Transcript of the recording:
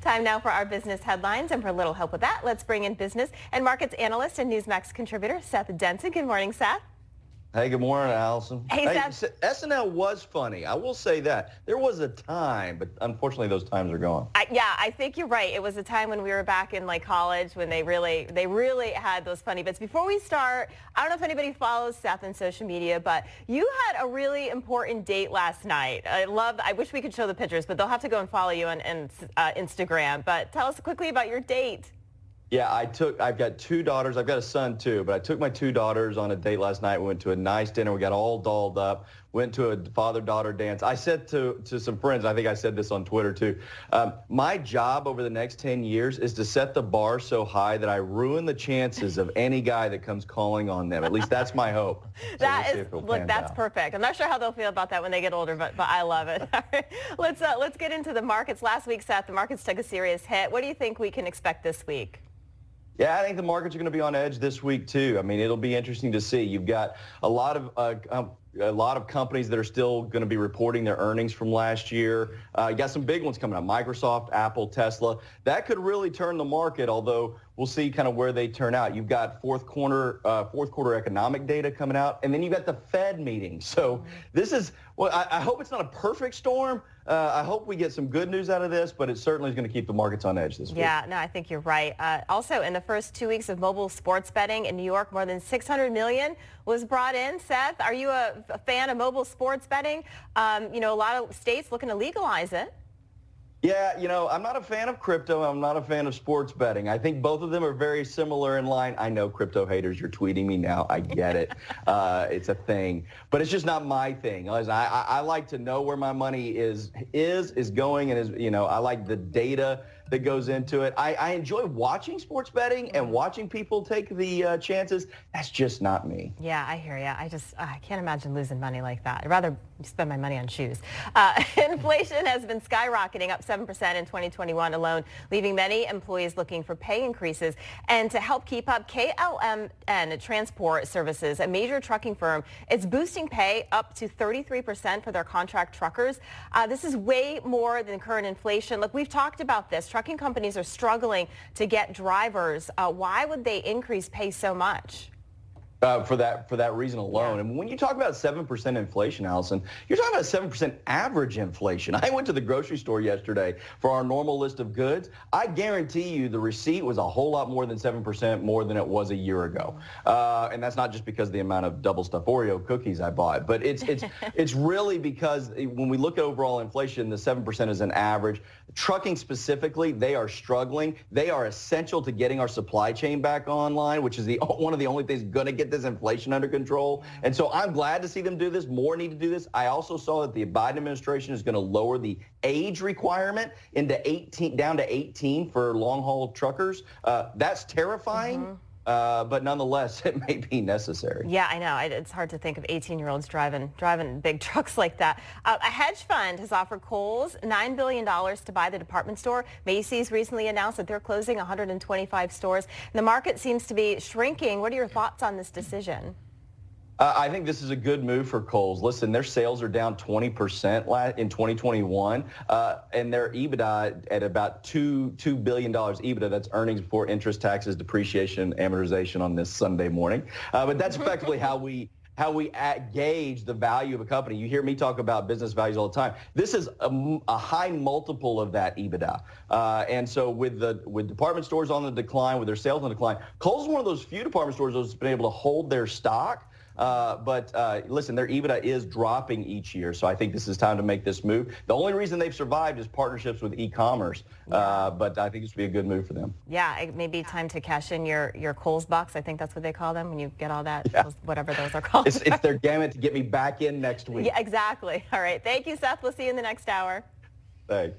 Time now for our business headlines, and for a little help with that, let's bring in business and markets analyst and Newsmax contributor Seth Denson. Good morning, Seth. Hey, good morning, Allison. Hey, Seth. SNL was funny. I will say that. There was a time, but unfortunately those times are gone. Yeah, I think you're right. It was a time when we were back in college when they really had those funny bits. Before we start, I don't know if anybody follows Seth on social media, but you had a really important date last night. I wish we could show the pictures, but they'll have to go and follow you on Instagram. But tell us quickly about your date. Yeah, I've got two daughters. I've got a son too, but I took my two daughters on a date last night. We went to a nice dinner. We got all dolled up. Went to a father-daughter dance. I said to some friends, I think I said this on Twitter too, my job over the next 10 years is to set the bar so high that I ruin the chances of any guy that comes calling on them. At least that's my hope. So That's perfect. I'm not sure how they'll feel about that when they get older, but I love it. All right, let's get into the markets. Last week, Seth, the markets took a serious hit. What do you think we can expect this week? Yeah, I think the markets are going to be on edge this week too. I mean, it'll be interesting to see. You've got a lot of companies that are still going to be reporting their earnings from last year. You got some big ones coming up: Microsoft, Apple, Tesla. That could really turn the market. Although we'll see kind of where they turn out. You've got fourth quarter economic data coming out, and then you've got the Fed meeting. So this is, well, I hope it's not a perfect storm. I hope we get some good news out of this, but it certainly is going to keep the markets on edge this week. Yeah, no, I think you're right. Also, in the first 2 weeks of mobile sports betting in New York, more than $600 million was brought in. Seth, are you a fan of mobile sports betting? A lot of states looking to legalize it. Yeah, I'm not a fan of crypto. I'm not a fan of sports betting. I think both of them are very similar in line. I know crypto haters, you're tweeting me now. I get it. It's a thing, but it's just not my thing. I like to know where my money is going, and I like the data that goes into it. I enjoy watching sports betting and watching people take the chances. That's just not me. Yeah, I hear you. I can't imagine losing money like that. I'd rather spend my money on shoes. Inflation has been skyrocketing, up 7% in 2021 alone, leaving many employees looking for pay increases. And to help keep up, KLM Transport Services, a major trucking firm, it's boosting pay up to 33% for their contract truckers. This is way more than current inflation. Look, we've talked about this. Trucking companies are struggling to get drivers. Why would they increase pay so much? For that reason alone. Yeah. And when you talk about 7% inflation, Allison, you're talking about 7% average inflation. I went to the grocery store yesterday for our normal list of goods. I guarantee you the receipt was a whole lot more than 7% more than it was a year ago. And that's not just because of the amount of double stuffed Oreo cookies I bought, but it's really because when we look at overall inflation, the 7% is an average. Trucking specifically, they are struggling. They are essential to getting our supply chain back online, which is one of the only things going to get this inflation under control. And so I'm glad to see them do this. More need to do this. I also saw that the Biden administration is going to lower the age requirement down to 18 for long haul truckers. That's terrifying. But nonetheless, it may be necessary. Yeah, I know. It's hard to think of 18-year-olds driving big trucks like that. A hedge fund has offered Kohls $9 billion to buy the department store. Macy's recently announced that they're closing 125 stores. The market seems to be shrinking. What are your thoughts on this decision? I think this is a good move for Kohls. Listen, their sales are down 20% in 2021, and their EBITDA at about $2 billion EBITDA. That's earnings before interest, taxes, depreciation, amortization on this Sunday morning. But that's effectively how we gauge the value of a company. You hear me talk about business values all the time. This is a high multiple of that EBITDA. And so with department stores on the decline, with their sales on the decline, Kohls is one of those few department stores that's been able to hold their stock. But listen, their EBITDA is dropping each year, so I think this is time to make this move. The only reason they've survived is partnerships with e-commerce, but I think this would be a good move for them. Yeah, it may be time to cash in your Kohls bucks. I think that's what they call them when you get all that, whatever those are called. It's their gamut to get me back in next week. Yeah, exactly. All right. Thank you, Seth. We'll see you in the next hour. Thanks.